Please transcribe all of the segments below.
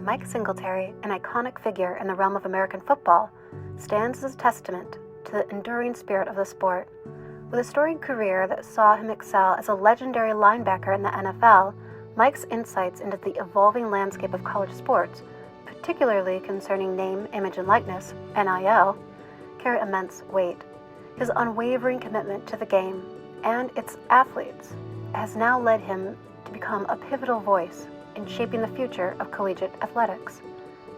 Mike Singletary, an iconic figure in the realm of American football, stands as a testament to the enduring spirit of the sport. With a storied career that saw him excel as a legendary linebacker in the NFL, Mike's insights into the evolving landscape of college sports, particularly concerning name, image, and likeness, NIL, carry immense weight. His unwavering commitment to the game and its athletes has now led him to become a pivotal voice in shaping the future of collegiate athletics.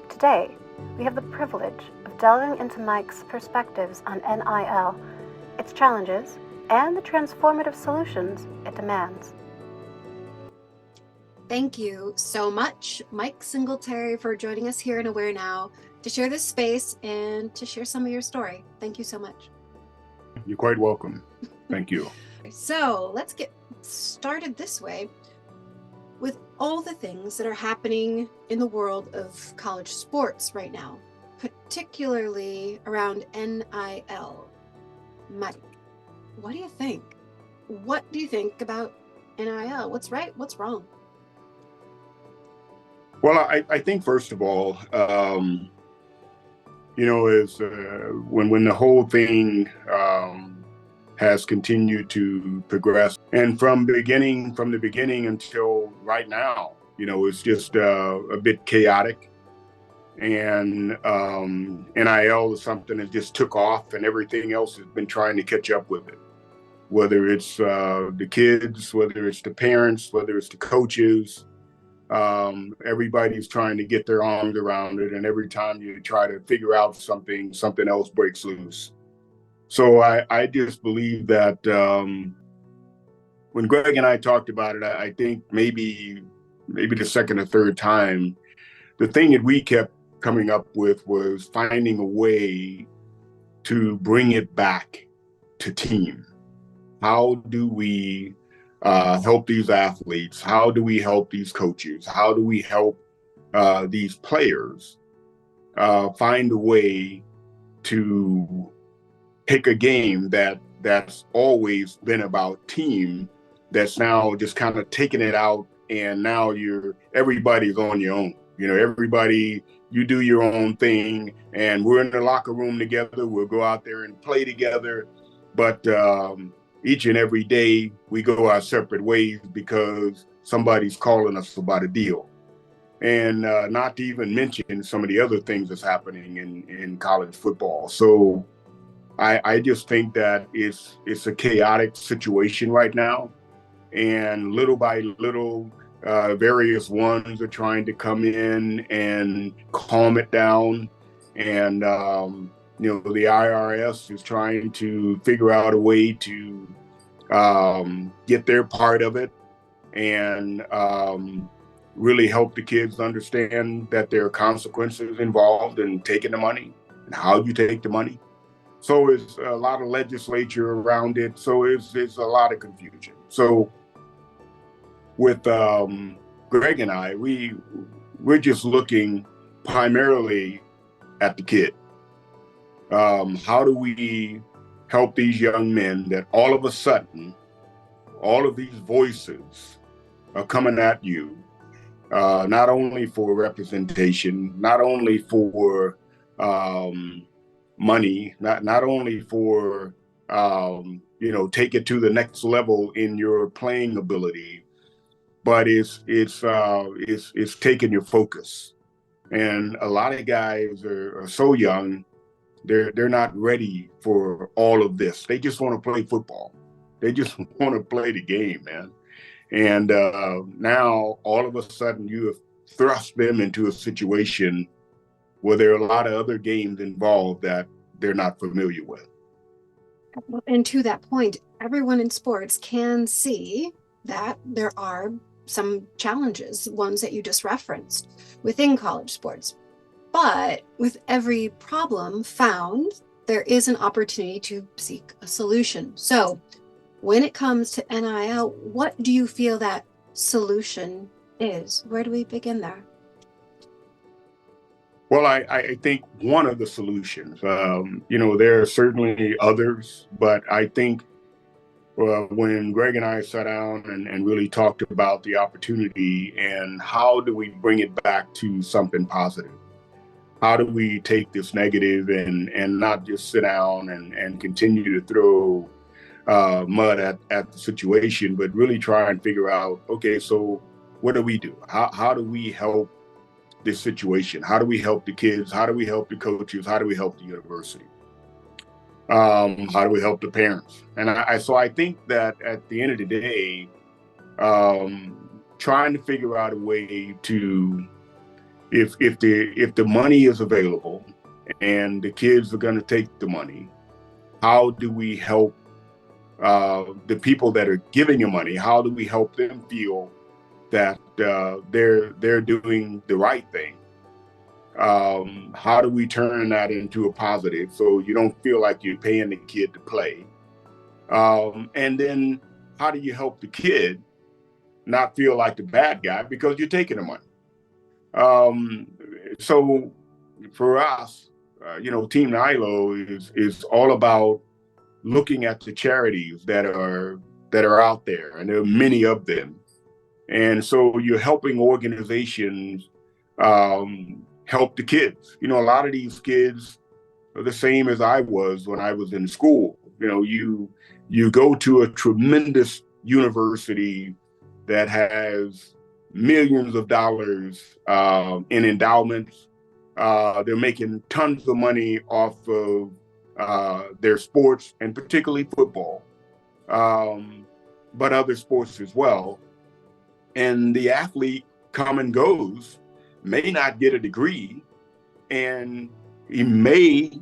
Today, we have the privilege of delving into Mike's perspectives on NIL, its challenges, and the transformative solutions it demands. Thank you so much, Mike Singletary, for joining us here in AwareNow to share this space and to share some of your story. Thank you so much. You're quite welcome. Thank you. So let's get started this way. With all the things that are happening in the world of college sports right now, particularly around NIL, Mike, what do you think? What do you think about NIL? What's right? What's wrong? Well, I think first of all, is when the whole thing has continued to progress, and from the beginning until right now, it's just a bit chaotic, and NIL is something that just took off, and everything else has been trying to catch up with it. Whether it's the kids, whether it's the parents, whether it's the coaches. Everybody's trying to get their arms around it, and every time you try to figure out something else breaks loose. So I just believe that when Greg and I talked about it, I think maybe the second or third time, the thing that we kept coming up with was finding a way to bring it back to team. How do we help these athletes? How do we help these coaches? How do we help these players find a way to pick a game that's always been about team, that's now just kind of taking it out, and now everybody's on your own. Everybody, you do your own thing, and we're in the locker room together. We'll go out there and play together, but each and every day we go our separate ways because somebody's calling us about a deal. And not to even mention some of the other things that's happening in college football. So I just think that it's a chaotic situation right now. And little by little, various ones are trying to come in and calm it down. And the IRS is trying to figure out a way to get their part of it, and really help the kids understand that there are consequences involved in taking the money and how you take the money. So it's a lot of legislature around it. So it's a lot of confusion. So with Greg and I, we're just looking primarily at the kid. How do we help these young men that all of a sudden, all of these voices are coming at you, not only for representation, not only for money, not only for, take it to the next level in your playing ability, but it's taking your focus. And a lot of guys are so young. They're not ready for all of this. They just want to play football. They just want to play the game, man. And now all of a sudden you have thrust them into a situation where there are a lot of other games involved that they're not familiar with. And to that point, everyone in sports can see that there are some challenges, ones that you just referenced within college sports. But with every problem found, there is an opportunity to seek a solution. So when it comes to NIL, what do you feel that solution is? Where do we begin there? Well, I think one of the solutions, there are certainly others, but I think when Greg and I sat down and really talked about the opportunity and how do we bring it back to something positive? How do we take this negative and not just sit down and continue to throw mud at the situation, but really try and figure out, okay, so what do we do? How do we help this situation? How do we help the kids? How do we help the coaches? How do we help the university? How do we help the parents? And so I think that at the end of the day, trying to figure out a way to, if the money is available and the kids are going to take the money, how do we help the people that are giving the money? How do we help them feel that they're doing the right thing? How do we turn that into a positive so you don't feel like you're paying the kid to play? And then how do you help the kid not feel like the bad guy because you're taking the money? So for us, Team NILO is all about looking at the charities that are out there, and there are many of them. And so you're helping organizations help the kids. A lot of these kids are the same as I was when I was in school. You go to a tremendous university that has millions of dollars in endowments. They're making tons of money off of their sports, and particularly football, but other sports as well. And the athlete come and goes, may not get a degree, and he may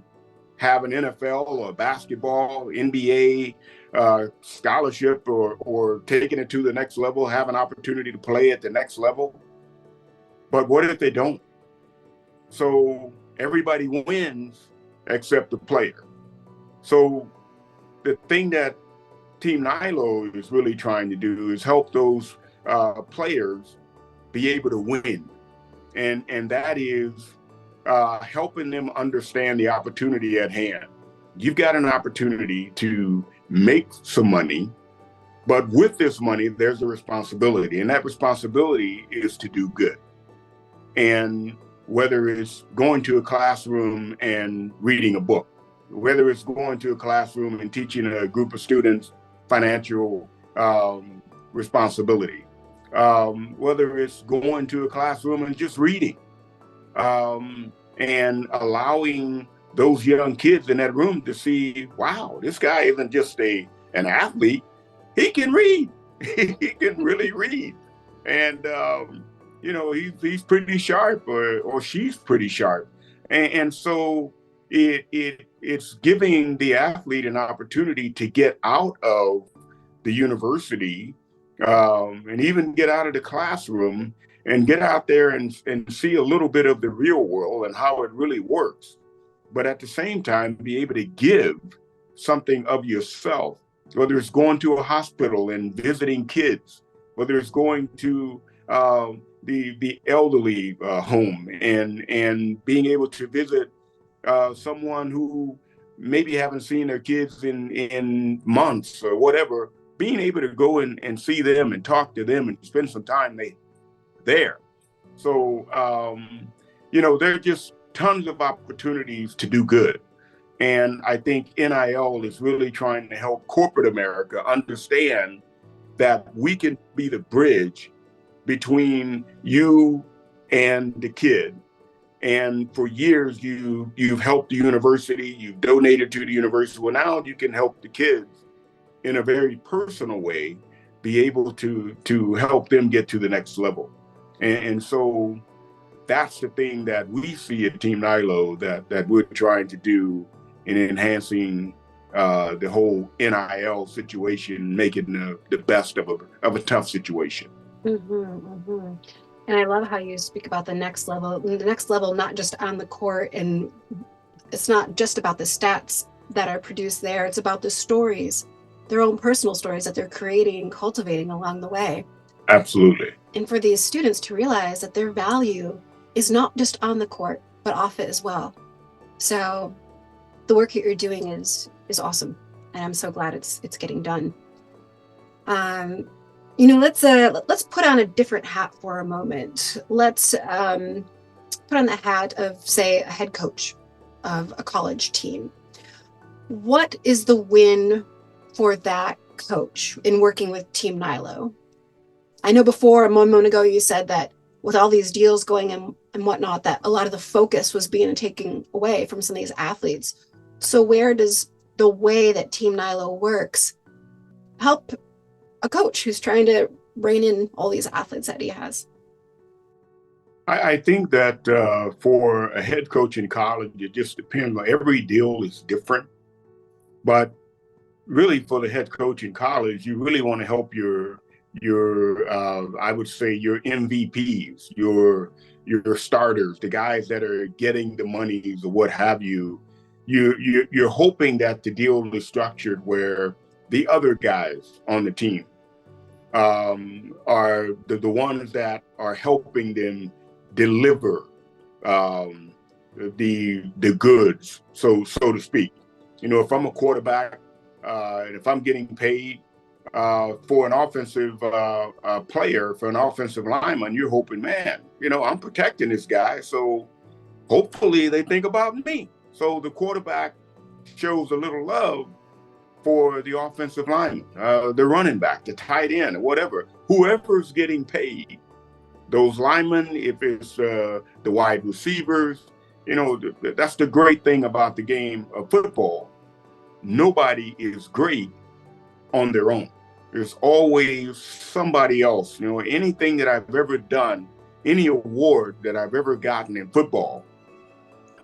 have an NFL or basketball, NBA scholarship, or taking it to the next level, have an opportunity to play at the next level. But what if they don't? So everybody wins except the player. So the thing that Team NILO is really trying to do is help those players be able to win. And that is helping them understand the opportunity at hand. You've got an opportunity to make some money, but with this money, there's a responsibility. And that responsibility is to do good. And whether it's going to a classroom and reading a book, whether it's going to a classroom and teaching a group of students financial responsibility, whether it's going to a classroom and just reading, and allowing those young kids in that room to see, wow, this guy isn't just an athlete, he can read. He can really read. And, he's pretty sharp, or she's pretty sharp. And so it's giving the athlete an opportunity to get out of the university, and even get out of the classroom and get out there and see a little bit of the real world and how it really works. But at the same time, be able to give something of yourself, whether it's going to a hospital and visiting kids, whether it's going to the elderly home and being able to visit someone who maybe haven't seen their kids in months or whatever, being able to go and see them and talk to them and spend some time there. So, there are just tons of opportunities to do good. And I think NIL is really trying to help corporate America understand that we can be the bridge between you and the kid. And for years, you've helped the university, you've donated to the university. Well, now you can help the kids in a very personal way, be able to help them get to the next level. And so that's the thing that we see at Team NILO that we're trying to do in enhancing the whole NIL situation, making the best of a tough situation. Mm-hmm, mm-hmm. And I love how you speak about the next level, not just on the court, and it's not just about the stats that are produced there. It's about the stories, their own personal stories that they're creating and cultivating along the way. Absolutely. And for these students to realize that their value is not just on the court, but off it as well. So the work that you're doing is awesome. And I'm so glad it's getting done. Let's put on a different hat for a moment. Let's put on the hat of, say, a head coach of a college team. What is the win for that coach in working with Team NILO? I know before, a moment ago, you said that with all these deals going and whatnot, that a lot of the focus was being taken away from some of these athletes. So where does the way that Team NILO works help a coach who's trying to rein in all these athletes that he has? I think that for a head coach in college, it just depends on every deal is different. But really, for the head coach in college, you really want to help your I would say your MVPs, your starters, the guys that are getting the monies or what have you. You're hoping that the deal is structured where the other guys on the team are the ones that are helping them deliver the goods, so to speak. If I'm a quarterback and if I'm getting paid for an offensive player, for an offensive lineman, you're hoping, man, I'm protecting this guy, so hopefully they think about me. So the quarterback shows a little love for the offensive lineman, the running back, the tight end, or whatever, whoever's getting paid. Those linemen, if it's the wide receivers, that's the great thing about the game of football. Nobody is great on their own. There's always somebody else. Anything that I've ever done, any award that I've ever gotten in football,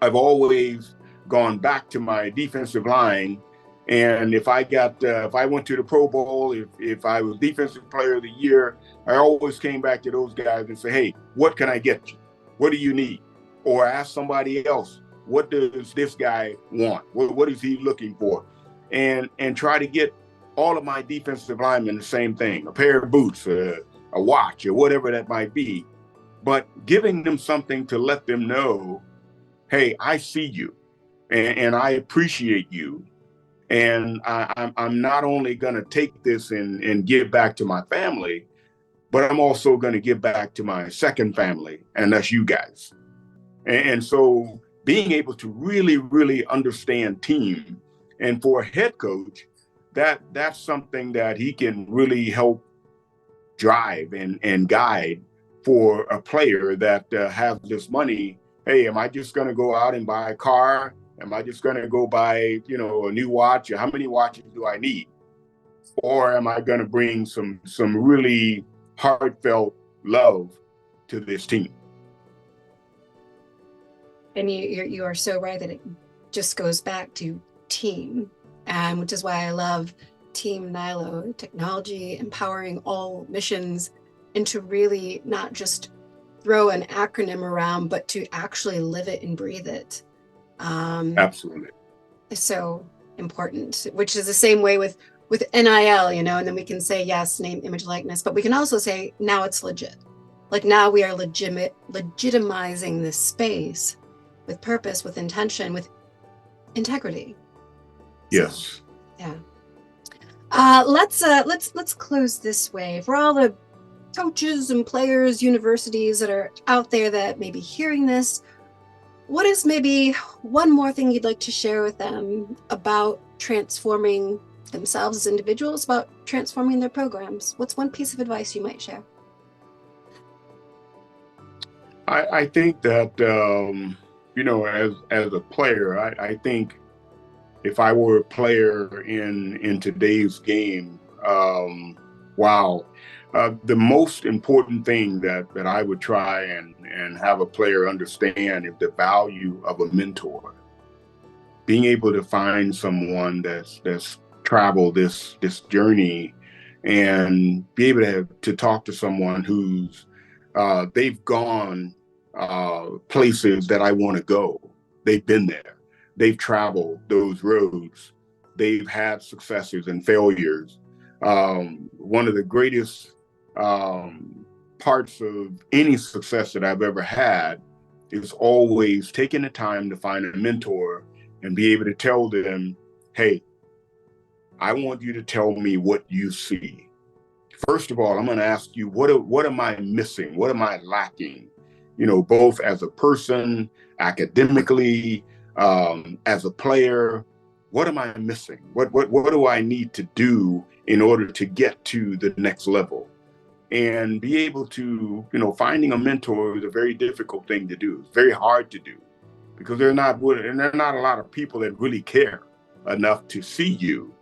I've always gone back to my defensive line. And if I went to the Pro Bowl, if I was Defensive Player of the Year, I always came back to those guys and say, hey, what can I get you? What do you need? Or ask somebody else, what does this guy want? What is he looking for? And try to get all of my defensive linemen the same thing, a pair of boots, a watch, or whatever that might be. But giving them something to let them know, hey, I see you and I appreciate you. And I'm not only going to take this and give back to my family, but I'm also going to give back to my second family, and that's you guys. And so being able to really, really understand team, and for a head coach, that's something that he can really help drive and guide for a player that has this money. Hey, am I just going to go out and buy a car? Am I just going to go buy, a new watch? How many watches do I need? Or am I going to bring some really heartfelt love to this team? And you are so right that it just goes back to team, and which is why I love Team NILO, technology empowering all missions, and to really not just throw an acronym around, but to actually live it and breathe it. Absolutely. Is so important, which is the same way with NIL, and then we can say, yes, name, image, likeness, but we can also say, now it's legit. Like now we are legitimizing this space with purpose, with intention, with integrity. Yes. So, yeah. Let's close this way. For all the coaches and players, universities that are out there that may be hearing this, what is maybe one more thing you'd like to share with them about transforming themselves as individuals, about transforming their programs? What's one piece of advice you might share? I think that, as a player, I think if I were a player in today's game, wow, the most important thing that I would try and have a player understand is the value of a mentor. Being able to find someone that's traveled this journey and be able to talk to someone who's they've gone places that I want to go. They've been there. They've traveled those roads. They've had successes and failures. One of the greatest parts of any success that I've ever had is always taking the time to find a mentor and be able to tell them, hey, I want you to tell me what you see. first of all, I'm going to ask you, what am I missing? What am I lacking? Both as a person, academically, as a player. What am I missing? What do I need to do in order to get to the next level? And be able to, finding a mentor is a very difficult thing to do. It's very hard to do because there are not a lot of people that really care enough to see you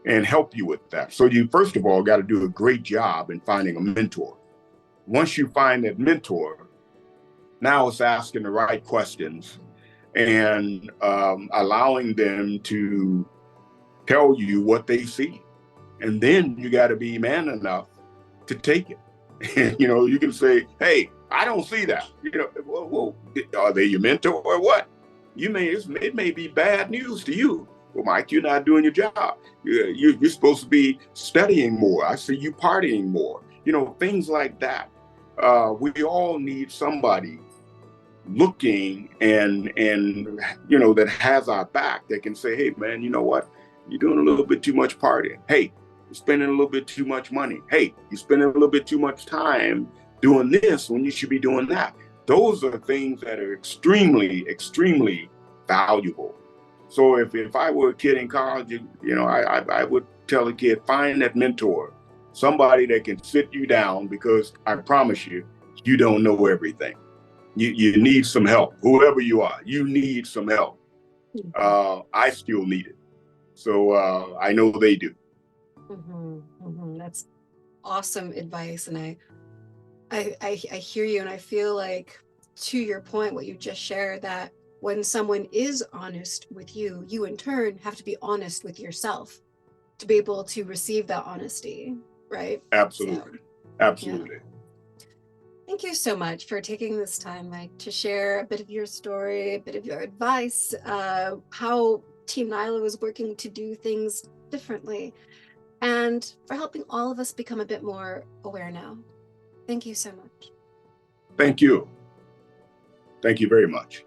and help you with that. So you, first of all, got to do a great job in finding a mentor. Once you find that mentor, now it's asking the right questions and allowing them to tell you what they see. And then you got to be man enough to take it. And, you can say, hey, I don't see that. Well, are they your mentor or what? It may be bad news to you. Well, Mike, you're not doing your job. You're supposed to be studying more. I see you partying more. Things like that. We all need somebody looking and that has our back, that can say, hey, man, you know what? You're doing a little bit too much partying. Hey, you're spending a little bit too much money. Hey, you're spending a little bit too much time doing this when you should be doing that. Those are things that are extremely, extremely valuable. So if I were a kid in college, I would tell a kid, find that mentor, somebody that can sit you down, because I promise you, you don't know everything. You need some help. Whoever you are, you need some help. I still need it. So I know they do. That's awesome advice. And I hear you, and I feel like, to your point, what you just shared, that when someone is honest with you, you in turn have to be honest with yourself to be able to receive that honesty, right? Absolutely. Absolutely. Yeah. Thank you so much for taking this time, Mike, to share a bit of your story, a bit of your advice, how Team NIL is working to do things differently, and for helping all of us become a bit more aware now. Thank you so much. Thank you. Thank you very much.